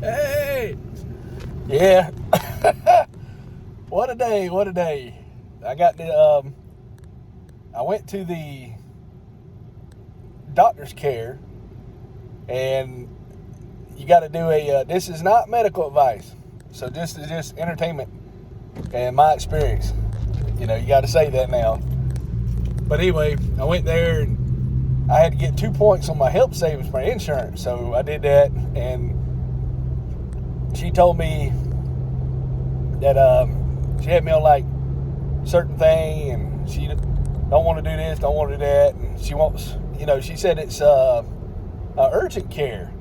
Hey! Yeah. What a day, what a day. I went to the doctor's care, and you got to do this is not medical advice. So this is just entertainment and my experience. You got to say that now. But anyway, I went there and I had to get 2 points on my health savings for insurance. So I did that, and she told me that she had me on like certain thing, and she don't want to do this, don't want to do that, and she wants, she said it's urgent care.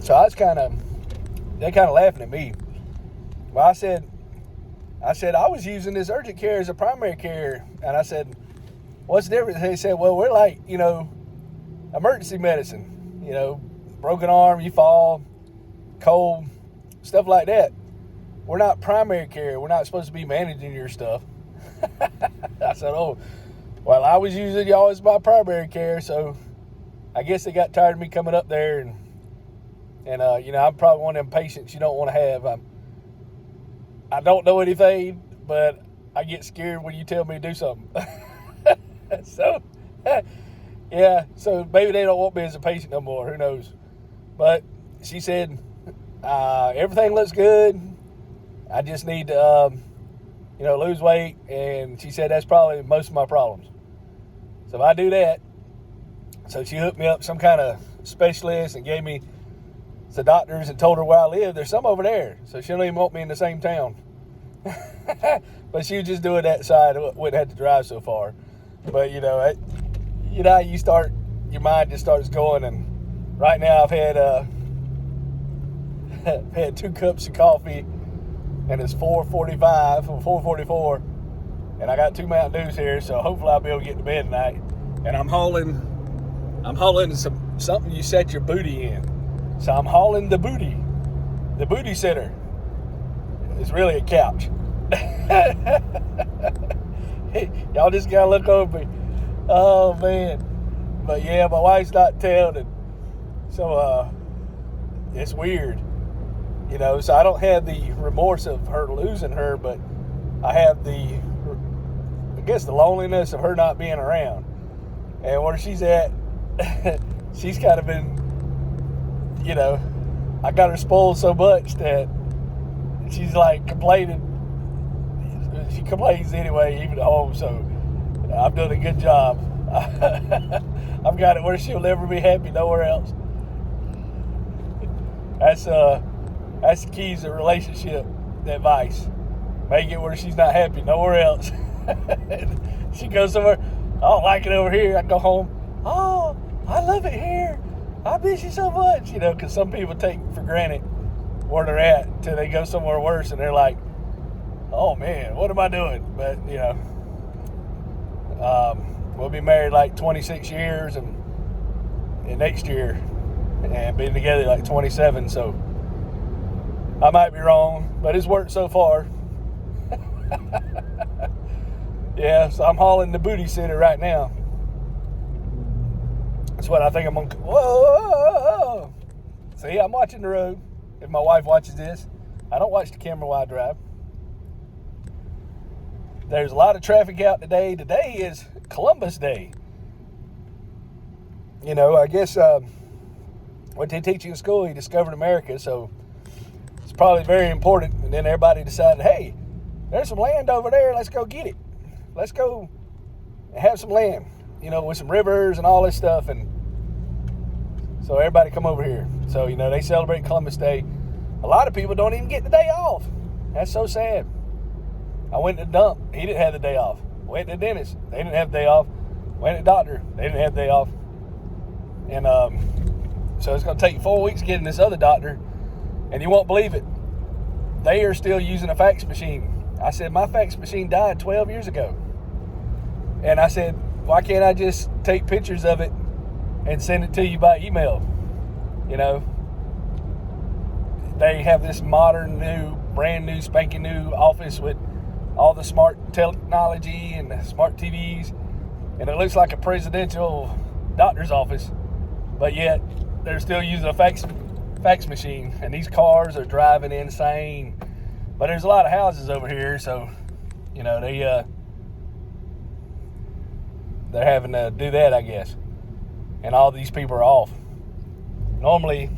So I was they kind of laughing at me. Well, I said I was using this urgent care as a primary care, and I said, what's the difference? They said, well, we're like, emergency medicine, broken arm, you fall, cold, stuff like that. We're not primary care. We're not supposed to be managing your stuff. I said, oh, well, I was using y'all as my primary care, so I guess they got tired of me coming up there, and I'm probably one of them patients you don't want to have. I don't know anything, but I get scared when you tell me to do something. So, yeah, so maybe they don't want me as a patient no more. Who knows? But she said, everything looks good. I just need to, lose weight. And she said that's probably most of my problems. So if I do that, so she hooked me up some kind of specialist and gave me the doctors and told her where I live. There's some over there. So she don't even want me in the same town. But she was just doing that side. Wouldn't have to drive so far. But, how you start, your mind just starts going. And right now I've had 2 cups of coffee, and it's 4:45 or 4:44, and I got 2 Mountain Dews here, so hopefully I'll be able to get to bed tonight. And I'm hauling something you set your booty in. So I'm hauling the booty sitter. It's really a couch. Y'all just gotta look over me. Oh man. But yeah, my wife's not telling. So it's weird. So I don't have the remorse of her losing her, but I have the loneliness of her not being around. And where she's at, she's kind of been, I got her spoiled so much that she's like complaining. She complains anyway, even at home, so I've done a good job. I've got it where she'll never be happy nowhere else. That's the keys to relationship advice. Make it where she's not happy nowhere else. She goes somewhere, I don't like it over here. I go home, oh, I love it here. I miss you so much. Because some people take for granted where they're at until they go somewhere worse, and they're like, oh man, what am I doing? But, we'll be married like 26 years and next year, and been together like 27, so I might be wrong, but it's worked so far. Yeah, so I'm hauling the booty sitter right now. That's what I think I'm going to... Whoa! See, I'm watching the road. If my wife watches this, I don't watch the camera while I drive. There's a lot of traffic out today. Today is Columbus Day. I guess what they teach you in school, he discovered America, so it's probably very important. And then everybody decided, hey, there's some land over there. Let's go get it. Let's go have some land, with some rivers and all this stuff. And so everybody come over here. So, they celebrate Columbus Day. A lot of people don't even get the day off. That's so sad. I went to the dump. He didn't have the day off. Went to the dentist. They didn't have the day off. Went to the doctor. They didn't have the day off. And so it's going to take 4 weeks getting this other doctor. And you won't believe it. They are still using a fax machine. I said, my fax machine died 12 years ago. And I said, why can't I just take pictures of it and send it to you by email? They have this modern, brand new, spanking new office with all the smart technology and the smart TVs. And it looks like a presidential doctor's office. but yet they're still using a fax machine, and these cars are driving insane. But there's a lot of houses over here, so they're having to do that, I guess. And all these people are off. Normally,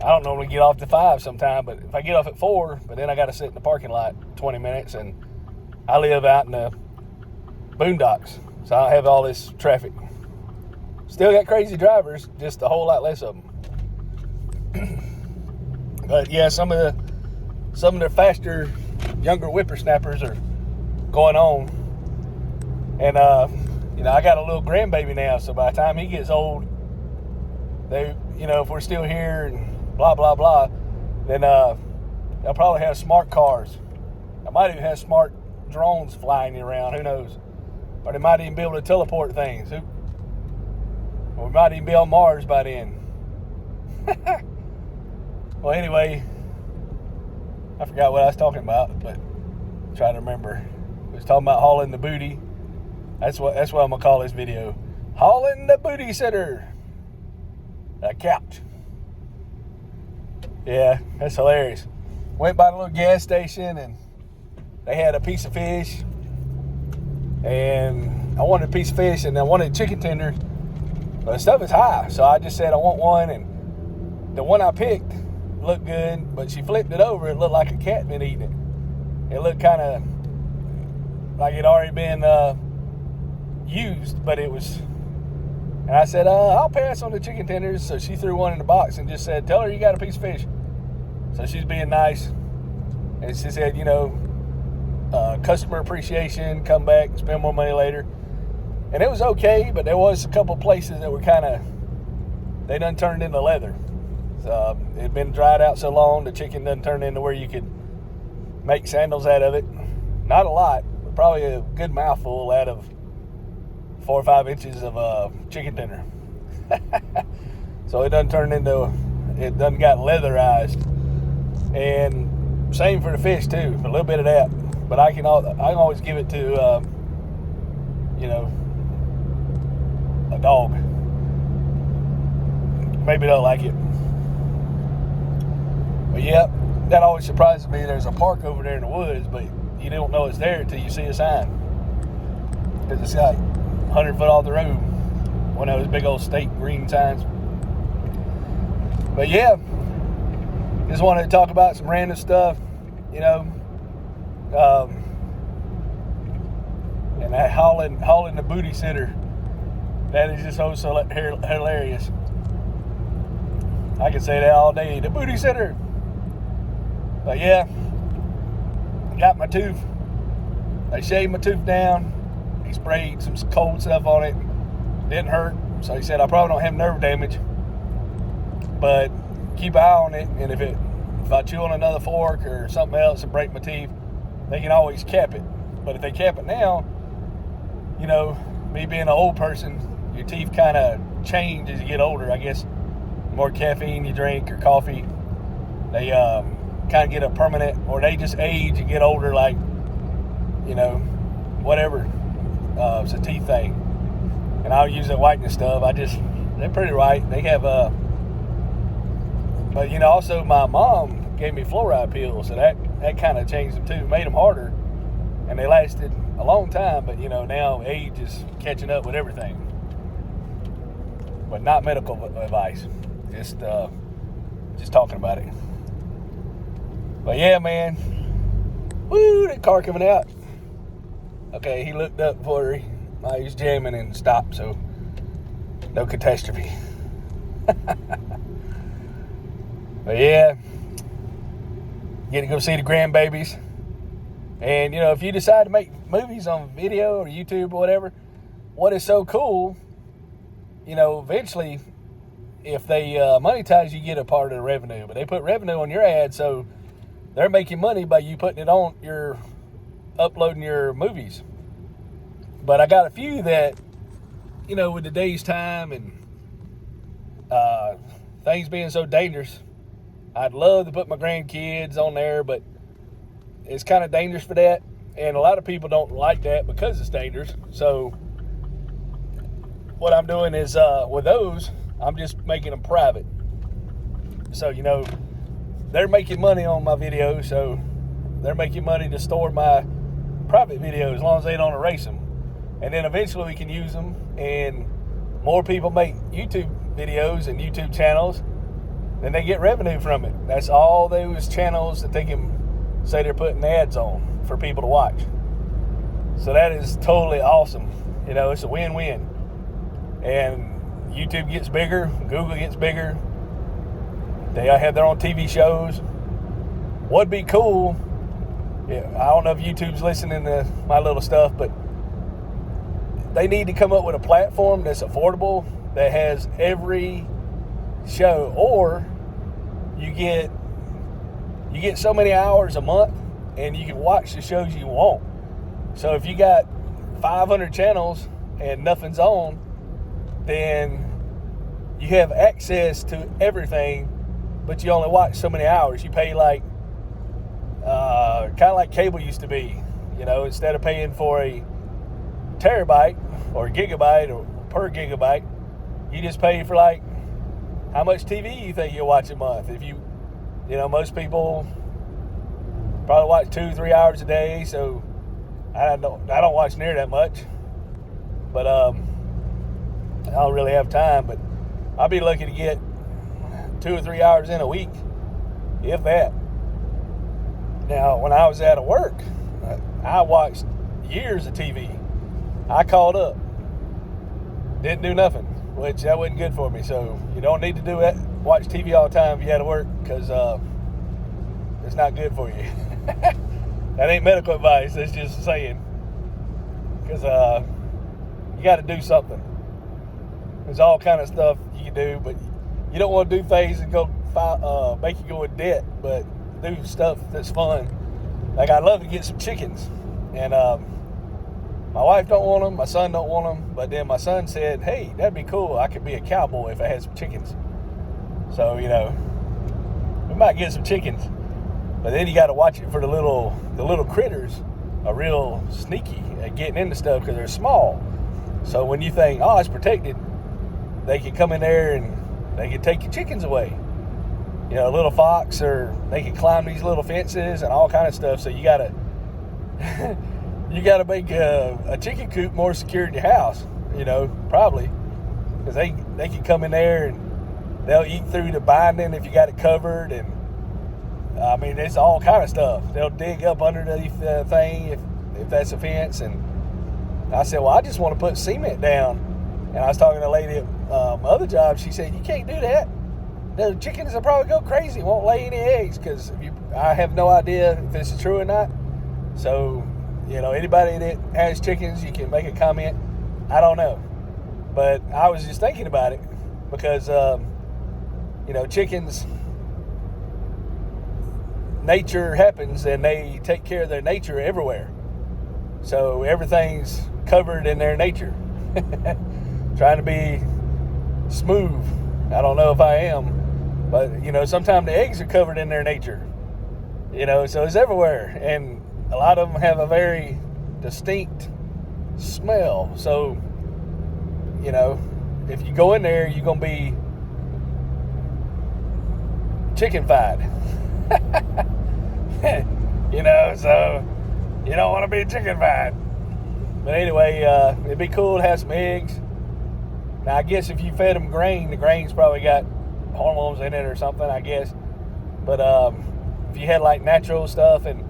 I don't normally get off at 5 sometime, but if I get off at 4, but then I got to sit in the parking lot 20 minutes, and I live out in the boondocks, so I don't have all this traffic. Still got crazy drivers, just a whole lot less of them. But yeah, some of the faster, younger whippersnappers are going on. And I got a little grandbaby now, so by the time he gets old, if we're still here and blah blah blah, then they'll probably have smart cars. I might even have smart drones flying around, who knows? Or they might even be able to teleport things. Or we might even be on Mars by then. Well, anyway, I forgot what I was talking about, but I'm trying to remember. I was talking about hauling the booty. That's what I'm gonna call this video. Hauling the booty sitter. A couch. Yeah, that's hilarious. Went by the little gas station and they had a piece of fish. And I wanted a piece of fish and I wanted chicken tenders. But the stuff is high, so I just said I want one, and the one I picked looked good, but she flipped it over. It looked like a cat been eating it. It looked kind of like it already been used, but it was. And I said, I'll pass on the chicken tenders. So she threw one in the box and just said, tell her you got a piece of fish. So she's being nice, and she said, customer appreciation, come back, spend more money later. And it was okay, but there was a couple places that were they done turned into leather. So it had been dried out so long, the chicken done turned into where you could make sandals out of it. Not a lot, but probably a good mouthful out of 4 or 5 inches of chicken tender. So it done got leatherized. And same for the fish too, a little bit of that. But I can always give it to a dog. Maybe they'll like it. But yeah, that always surprises me. There's a park over there in the woods, but you don't know it's there until you see a sign. Because it's like 100 foot off the road. One of those big old state green signs. But yeah, just wanted to talk about some random stuff, and that hauling the booty sitter. That is just so hilarious. I can say that all day. The booty sitter. But yeah, got my tooth. They shaved my tooth down. He sprayed some cold stuff on it. Didn't hurt. So he said I probably don't have nerve damage. But keep an eye on it. And if I chew on another fork or something else and break my teeth, they can always cap it. But if they cap it now, me being an old person, your teeth kind of change as you get older. I guess the more caffeine you drink or coffee, they kind of get a permanent, or they just age and get older, like, whatever. It's a teeth thing. And I'll use that whitening stuff. They're pretty right. They have, but also my mom gave me fluoride pills, so that kind of changed them too, made them harder. And they lasted a long time, but now age is catching up with everything. But not medical advice, just talking about it. But yeah, man, woo, that car coming out. Okay, he looked up before he was jamming and stopped, so no catastrophe. But yeah, get to go see the grandbabies. And, if you decide to make movies on video or YouTube or whatever, what is so cool, eventually, if they monetize, you get a part of the revenue. But they put revenue on your ad, so they're making money by you putting it on uploading your movies. But I got a few that, with today's time and things being so dangerous, I'd love to put my grandkids on there, but it's kind of dangerous for that, and a lot of people don't like that because it's dangerous. So what I'm doing is with those, I'm just making them private. So, they're making money on my videos, so they're making money to store my private videos as long as they don't erase them. And then eventually we can use them, and more people make YouTube videos and YouTube channels, then they get revenue from it. That's all those channels that they can say they're putting ads on for people to watch. So that is totally awesome. It's a win-win. And YouTube gets bigger, Google gets bigger. They have their own TV shows. What'd be cool, I don't know if YouTube's listening to my little stuff, but they need to come up with a platform that's affordable, that has every show, or you get so many hours a month and you can watch the shows you want. So if you got 500 channels and nothing's on, then you have access to everything, but you only watch so many hours. You pay like kind of like cable used to be. Instead of paying for a terabyte or a gigabyte or per gigabyte, you just pay for like how much TV you think you'll watch a month. If most people probably watch 2-3 hours a day, so I don't watch near that much, but I don't really have time. But I'll be lucky to get 2 or 3 hours in a week, if that. Now, when I was out of work, I watched years of TV. I caught up, didn't do nothing, which that wasn't good for me. So you don't need to do that. Watch TV all the time if you had to work, because it's not good for you. That ain't medical advice. That's just saying, because you got to do something. There's all kind of stuff you can do, but you don't want to do things that go make you go in debt, but do stuff that's fun. Like, I'd love to get some chickens, and my wife don't want them, my son don't want them, but then my son said, hey, that'd be cool, I could be a cowboy if I had some chickens. So, we might get some chickens, but then you got to watch it for the little critters are real sneaky at getting into stuff because they're small. So when you think, oh, it's protected, they can come in there and they can take your chickens away. A little fox, or they can climb these little fences and all kind of stuff. So you gotta make a chicken coop more secure in your house. Probably, because they can come in there and they'll eat through the binding if you got it covered, and it's all kind of stuff. They'll dig up underneath the thing if that's a fence. And I said, well, I just want to put cement down. And I was talking to a lady at my other job. She said, you can't do that. The chickens will probably go crazy, won't lay any eggs, because I have no idea if this is true or not. So, anybody that has chickens, you can make a comment. I don't know. But I was just thinking about it because, chickens, nature happens and they take care of their nature everywhere. So everything's covered in their nature. Trying to be smooth. I don't know if I am. But, sometimes the eggs are covered in their nature. So it's everywhere. And a lot of them have a very distinct smell. So, if you go in there, you're going to be chicken-fied. So you don't want to be chicken-fied. But anyway, it'd be cool to have some eggs. Now, I guess if you fed them grain, the grain's probably got hormones in it or something, I guess. But if you had like natural stuff, and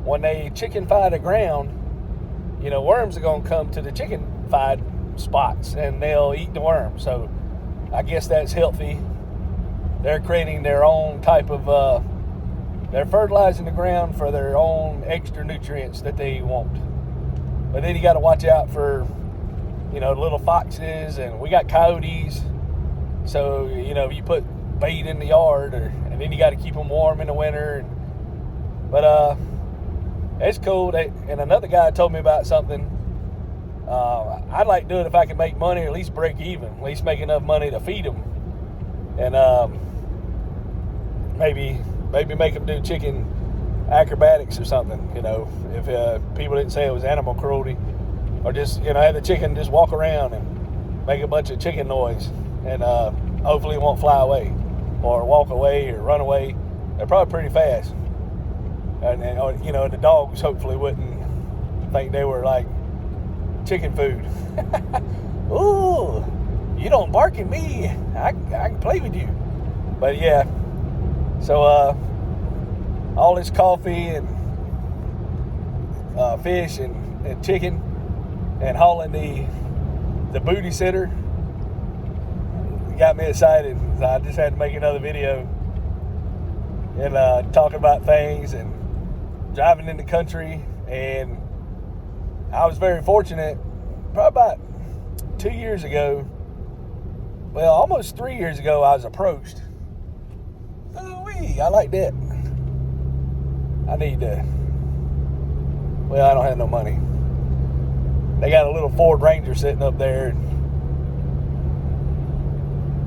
when they chicken-fy the ground, worms are going to come to the chicken-fied spots and they'll eat the worms. So I guess that's healthy. They're creating their own type of, they're fertilizing the ground for their own extra nutrients that they want. But then you got to watch out for, little foxes, and we got coyotes. So, you put bait in the yard, and then you got to keep them warm in the winter. But it's cool. And another guy told me about something. I'd like to do it if I can make money, or at least break even, at least make enough money to feed them. And maybe make them do chicken acrobatics or something, if people didn't say it was animal cruelty, or just, have the chicken just walk around and make a bunch of chicken noise. and hopefully it won't fly away or walk away or run away. They're probably pretty fast. And the dogs hopefully wouldn't think they were like chicken food. Ooh, you don't bark at me. I can play with you. But yeah, so all this coffee and fish and chicken and hauling the booty sitter got me excited. So I just had to make another video and talk about things and driving in the country. And I was very fortunate, probably about 2 years ago, well, almost 3 years ago, I was approached. I like that. I need to, well, I don't have no money. They got a little Ford Ranger sitting up there.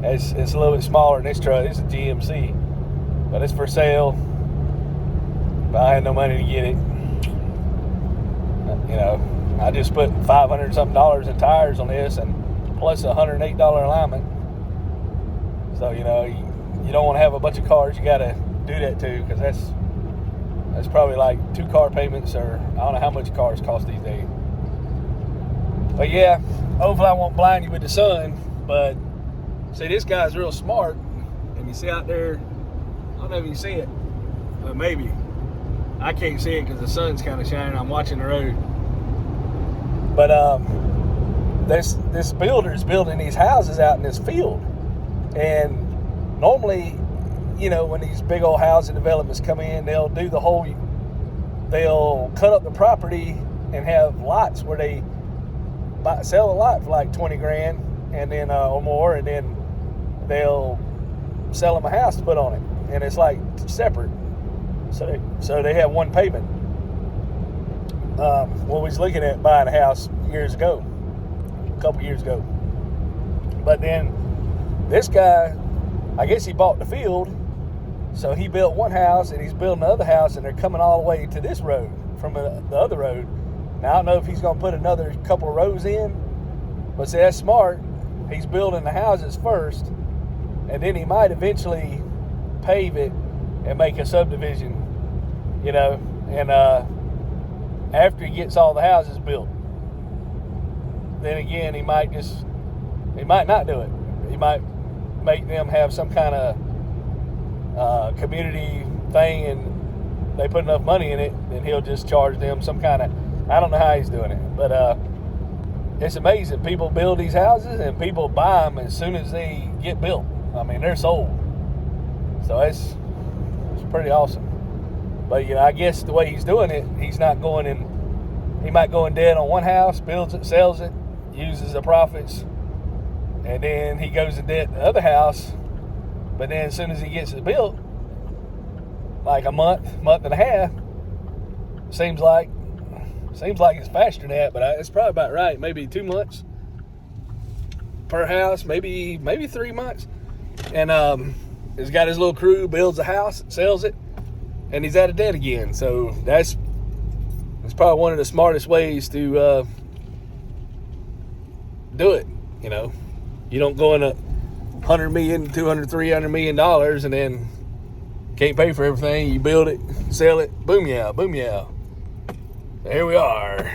It's a little bit smaller than this truck. It's a GMC, but it's for sale. But I had no money to get it. I just put $500 something in tires on this, and plus $108 alignment. So you don't want to have a bunch of cars you got to do that to, because that's probably like 2 car payments, or I don't know how much cars cost these days. But yeah, hopefully I won't blind you with the sun. But see, this guy's real smart, and you see out there, I don't know if you see it, but maybe. I can't see it because the sun's kind of shining. I'm watching the road. But this builder's building these houses out in this field. And normally, when these big old housing developments come in, they'll cut up the property and have lots where they sell a lot for like 20 grand and then or more, and then they'll sell them a house to put on it. And it's like separate. So they have one payment. We was looking at buying a house a couple years ago. But then this guy, I guess he bought the field, so he built one house and he's building the other house, and they're coming all the way to this road from the other road. Now I don't know if he's going to put another couple of rows in, but see, that's smart. He's building the houses first, and then he might eventually pave it and make a subdivision, and after he gets all the houses built, then again, he might not do it. He might make them have some kind of community thing, and they put enough money in it, then he'll just charge them some kind of, I don't know how he's doing it, but it's amazing. People build these houses and people buy them as soon as they get built. I mean, they're sold. So it's pretty awesome. But I guess the way he's doing it, he's not going in. He might go in debt on one house, builds it, sells it, uses the profits, and then he goes in debt to the other house. But then as soon as he gets it built, like a month and a half, seems like it's faster than that, but it's probably about right. Maybe 2 months per house, maybe 3 months. And he's got his little crew, builds a house, sells it, and he's out of debt again. So that's probably one of the smartest ways to do it. You don't go in $100 million, $200, $300 million and then can't pay for everything. You build it, sell it, boom yeah. Here we are.